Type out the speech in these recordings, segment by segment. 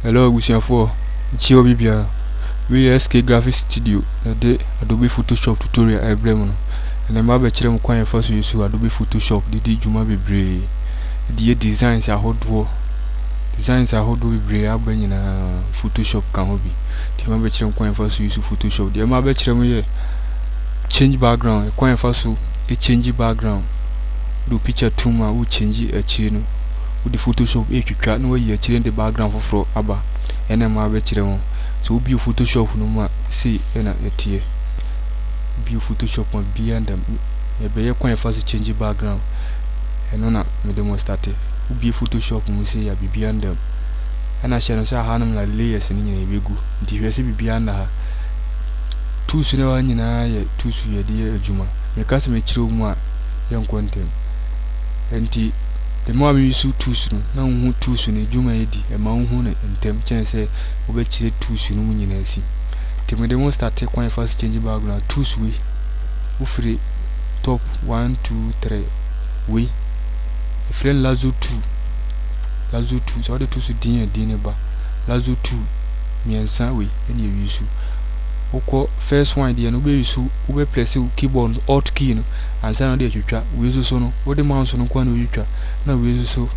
Hello, Gusianfo. Chio Bibia. We SK Graphics Studio. The Adobe Photoshop tutorial I blame. And I'm about to require first use Adobe Photoshop. The Juma Bibre. The designs are hot war. Designs are hot Bibre. I bring in a Photoshop can be. The Mabel require first use Photoshop. The Mabel change background. Require first a change background. Do picture tuma who change a channel. With the Photoshop if you try no you change the background for aba and then my betray so be Photoshop no more see and a tier be Photoshop on beyond them a be quite fast change background and on me demo started be Photoshop we say ya be beyond them and I shall say hanum like layers in a big good the rest be beyond her two sooner in a two year dear Juma because me true more young content and the more we use tools, now who tools in a Juma eddy, a mount and temp chance we bet tools in Munyanesi. Tim the most start take quite fast change background, tools we free top 1, 2, 3 we a friend Lazo 2 so the tools dinner bar Lazo 2 me and San we any use you. First one the no be use we press keyboard alt key and sign the future we use so no what the mouse no kwano future now we use so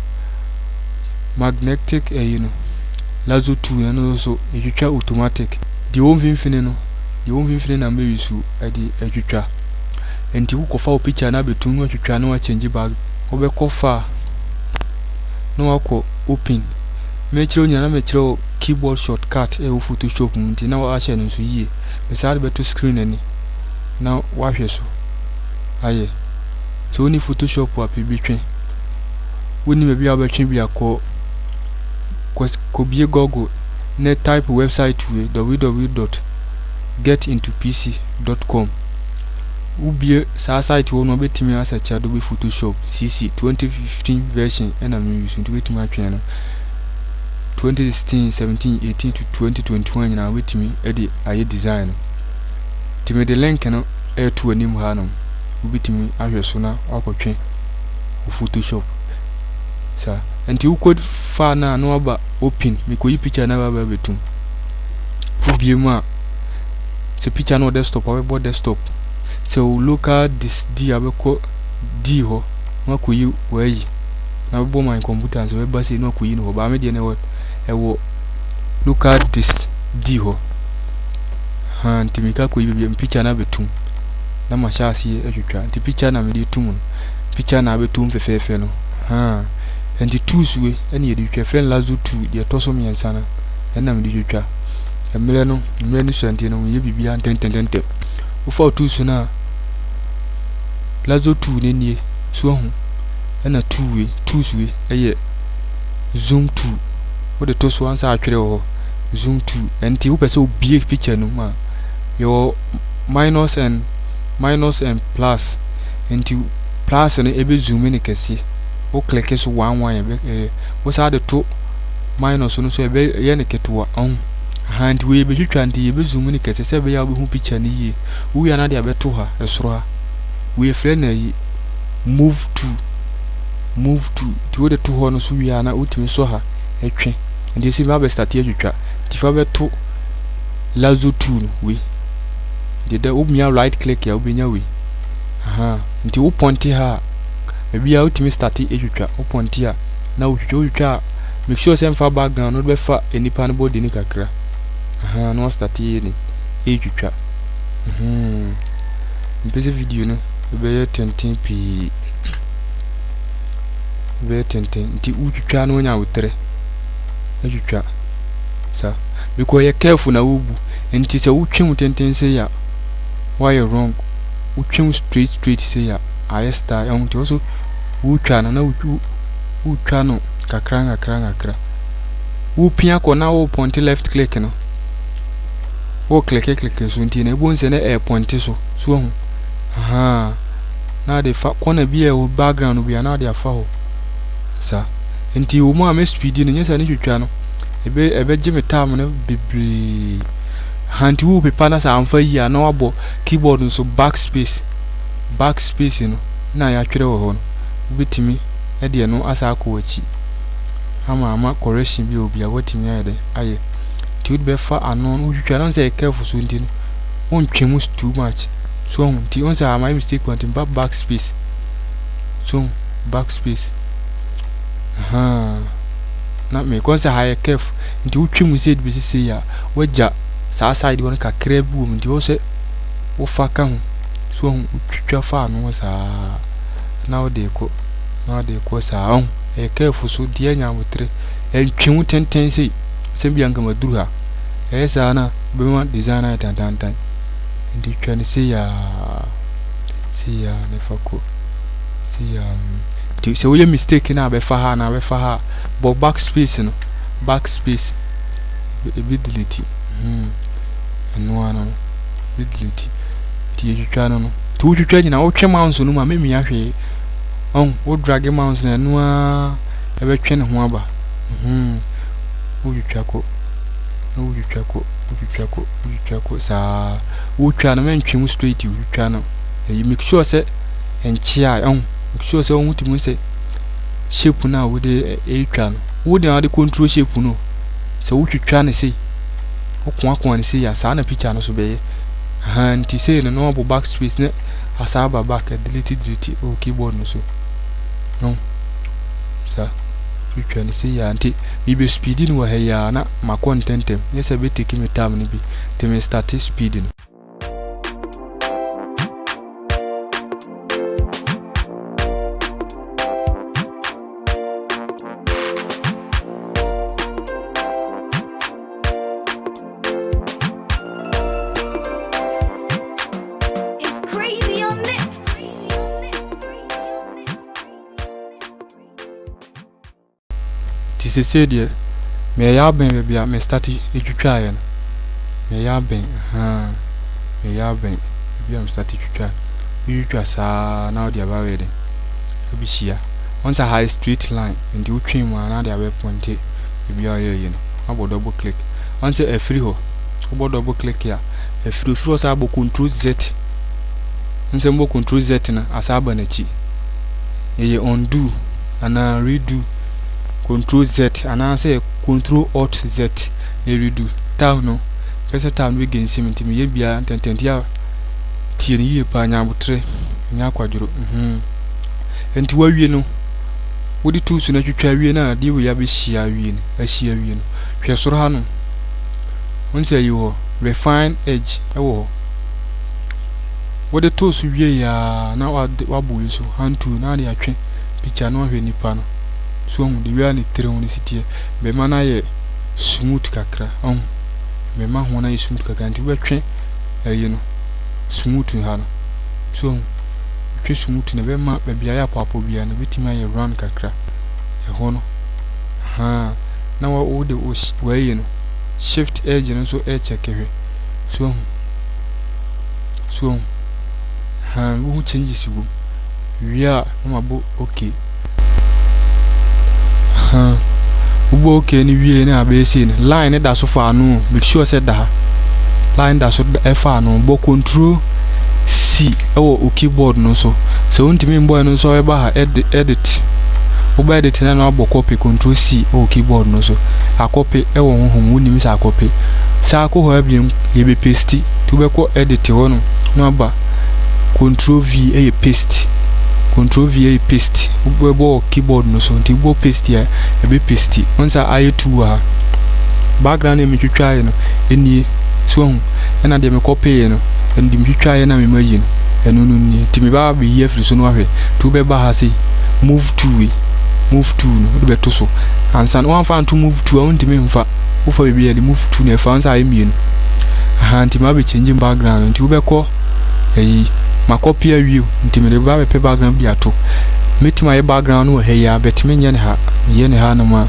magnetic Lazo 2 and also a future automatic the home infinite and be use at the future and you go for picture na between what you try no change back over go far no ako open metro nyana metro keyboard shortcut e Photoshop munti na wa share no so yie beside beto screen ani now wahwe so aye so ni Photoshop wa pibitwe woni me bia betwe bia ko bie Google ne type website we www.getintopc.com ubie sa site wo no betimi asearch Adobe Photoshop CC 2015 version and I'm using to betimi atwe no 2016, 17, 18 to 2021 na wetimi edi aye design timi de link no to anim ha no ubitimi ahwe so na akotwe Photoshop sa enti ukod fa na no aba open mikoyi picture na baba betum ubie mu a se picture no desktop awebo desktop so local this d abeko d ho makoyi wayi na bo my computer so we ba se no koyi no ba me de ne what ewo look at this d ho ha ntimika ko yibe picture na betum na mashasi etwetwa nti picture na me de tum picture na betum fefefe no ha and tools we ene ye de friend Lazo 2 de toso me ensana ena me de twetwa emre no so ante no ye bibia ntententente wo fa tools na Lazo 2 ne nie so ho ena tools we eye zoom 2 what the toast once I try zoom to and you person big picture no ma your minus and plus and you plus and ebe zoom in kesi o click so one what's the two minus no so ebe ye ne keto on hand we be twitwa and ebe zoom in kesi se be ya be hu picture ni ye we na de abeto ha esoro ha we friend na yi move to the two ho no so we na utimi so ha etwe and you see my best at twitwa tifa beto Lazo 2 we did the ubia right click ya ubinya we aha nti wo ponti ha maybe ya ultimate start twitwa wo ponti ha na utwa make sure say mfa background no be fa enipa no body ni kakra aha no start ni twitwa mpese video no be 10p be 10 nti utwa no nya wutere etwitwa sa because you careful na wubu enti se wutwem tenten se ya why wrong wutwem straight se ya aye star on to so wutwa na wutwa no kakra wupia ko na wo point left click no wo click so enti na ebon se na e point so ho aha na de fa kona bi e background bi na de afa ho sa enti wo ma speed no nyesa ni twitwa no ebe jime time no bibri hanti wo pepa na sa amfa yi na wabo keyboard nso backspace no na ya twere wo ho no bitimi e de no asa akọ wachi ama correction bi obi a watimi ayede aye ti would be far anon wo twitwa non say careful so ndi no won twemu too much so ti on say my mistake on the backspace so backspace na me kon say high careful ndi wo twemu say bi say ya waja sa side won kakra bi wo ndi wo say wo fa ka ho so twitwa fa no sa na wo de ko sa on e careful so die nya motre en twemu tenten say se bi anka maduru ha sa na be ma designer tan ndi twani say ya ne fako say ya ti se wo ye mistake na be fa ha but backspace no backspace be delete no ano be delete ti twitwa no tu twitwa nyina wo twe mouse no ma memi ahwe on wo drag mouse na no a e be twe ne ho aba wo twitwa sa wo twa no men twem straight wo twa no you make sure say enchia make sure say won timi say shape na wo de twa no wo de ade control shape no so wo twitwa ne say wo kwa ne say ya sa na picture no so be nti say no bo backspace ne asaba back delete o keyboard no so no sa twitwa ne say ya nti mi be speeding wo ya na ma contentem yes be take me time ni bi te me start speeding. Ti se die me ya ben bia me start twitwa ya no me ya ben bia me start twitwa sa na dia ba we de obi hia on sa high straight line ndi utwi mu na dia be point bia ye no abo double click on say a free ho obo double click ya a free sa abo control z nse mbo control z na asaba na chi ye undo ana redo control z ana say control alt z e redo tab no pesa tab we gen simenti me ye bia tententia tie ni ye pa nya botre nya kwaduro enti wa wie no wodi tools na twitwa wie na de we ya be hia wie no ahia wie no hwe soro ha no won say yi ho refine edge ewo wodi tools wie ya na wa boy so hantu na de atwe picture no hwe nipa no so on de wia ni tere on sitie be mana ye smooth kakra on me ma ho na ye smooth kakra nti wetwe ayi no smooth ha no so twe smooth na be ma be bia ya papo bia na bitima ye run kakra e ho no na wa de o ayi no shift edge no so e check hwe so wo changes wo wia ma bo okay ubo okay ni wie na be see ni line da so fa no make sure say da line da so fa no bo control C o keyboard no so untimi mbo no so e ba ha edit uba edit na no abo copy control C o keyboard no so a copy e wo honhom unimi sa copy sa ko ho abiem ye be paste tu be ko edit wo no aba control V e paste control V a paste ubo keyboard no so nti ubo paste ya e be paste once I two ha background me twitwa ye no eni so na de me copy no ndi me twitwa ye na me mayi no eno no ni ti me ba be ye free so no ahwe tu be ba ha sei move to no be to so ansan one fan to move to on ti me mfa wo fa be ye move to na fa once I me no nti ma be change background nti wo be ko ma copy a view nti me de ba be background bi ato metima ye background no he ya betime nye ne ha no ma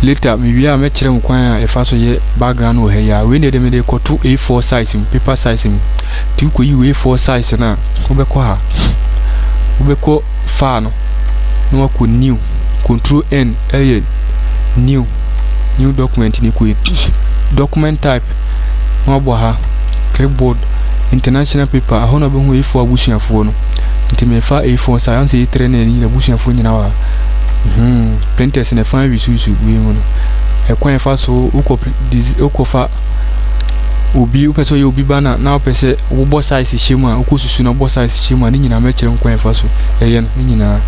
later me wi a me kire mkwan a e fa so ye background no he ya we ne de me de koto A4 size paper size ti ko yi A4 size na wo be ko ha wo be ko fa no wa ko new control N new document ni ko document type no bo ha clipboard international paper ahono be hu A4 abusuafo no nti me fa A4 science 3 na ni abusuafo nyina wa printers na fan resusu we mu no e kwan fa so ukofa obi upeso ye obi bana na opese wo bo size shema ukosusu na bo size shema ni nyina me kire kwan fa so eye ni nyina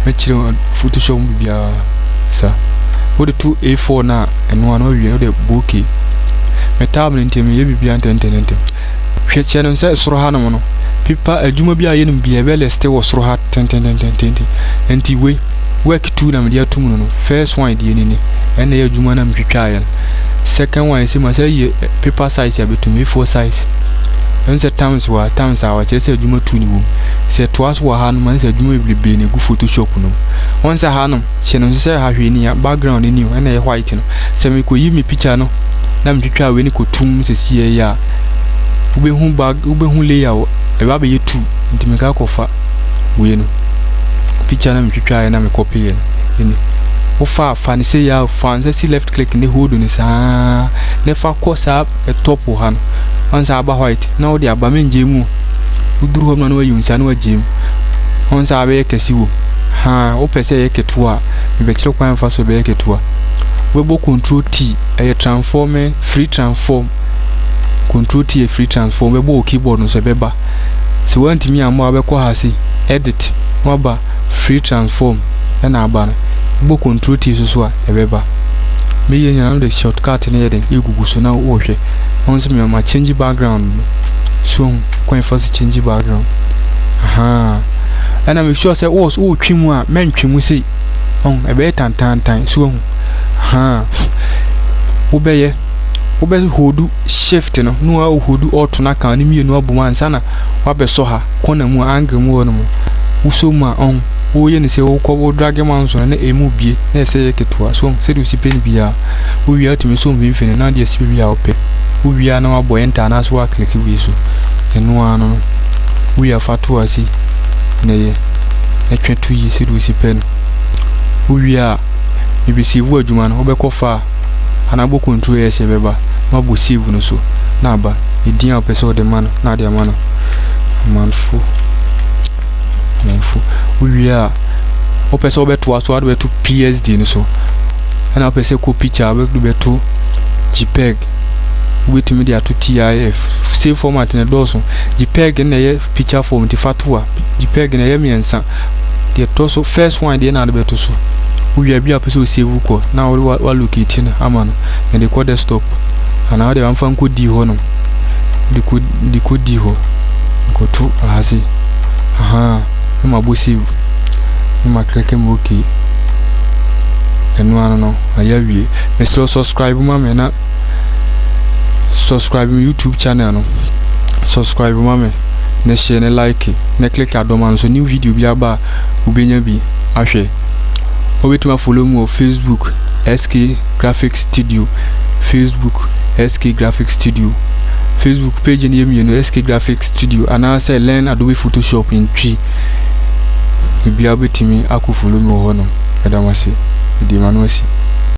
me kire Photoshop bibia sa wo de 2A4 na eno ano wie wo de bokeh metam ntem ye bibia ntenten hwe che no se soro ha no no pipa adwuma bia ye no bia be leste wo soro ha tenten enti we work 2 na me dia tum no first one die ni ene ye adwuma na mtwitwa ya second one se ma say paper size ya betumi 4 size ense times our che se adwuma 2 ni wo se twice wa ha no man se adwuma bibe ne gu Photoshop no once ha no che no se ha hwe ni ya background ni ene ye white no se me ko yi mi picture no na mtwitwa we ni ko tum se sie ya ube hu layer e ba be ye 2 nti me ka kofa we no picture na mtwitwa na me copy ye ni ofa fan say ya fan say left click ni hold ni sa ne fa course up e top han on sa ba white na o de aba menje mu uduru ho no wayi unsa no wajem on sa ba yekesi wo ha o pese yeketo a me be kire kwan fa so be yeketo a we bo control T e transform free transform control T e free transform we bo keyboard no so be ba se want me am wa be ko ha si edit wa ba free transform na aba bo control T so a ebeba me ye nyana the shortcut na yeden egugu so na wo hwe onse me ma change background so kwan first change background ana me sure say wo twimu a men twimu sei ebe tantan so wo be hodu shift no no hodu auto na kan ni me no aboma ansa na wa be so ha kona mu angle mu wono mu uso ma wo ye ne se wo ko drag man so na emu bie na se ye ketua so se du sipen bia wo wi atimi so mfini na de sipe bia ope wo wi ana wa boy enta na so wa click wi so enu ano wo ya fatu asi na ye etwetu yi se du sipen wo wi a bibisi wo adwuma no wo be kofa ana bo control ye se beba ma bo save no so na ba edin a pese o de man na de man manfo we are opese obeto aso ado beto PSD ni so ana opese ko picture beto JPEG with media to TIF save format na doso JPEG na ye picture form ti fatua JPEG na ye miensa de to first one de na beto so we bia opese o save ko na wa locate na amano na de ko desktop ana de amfa nko di ho no de ko di ho ko to ahasi ma bosi ma click em okay enu ano ayawie me subscribe ma me na subscribe my YouTube channel no subscribe ma me na share na like na click adoma so new video bi aba ubenya bi ahwe obetuma follow me on Facebook SK Graphics Studio Facebook SK Graphics Studio Facebook page ni yemi no SK Graphics Studio ana say learn Adobe Photoshop in 3 bibia betimi akufulu mi ho no edamase di manuasi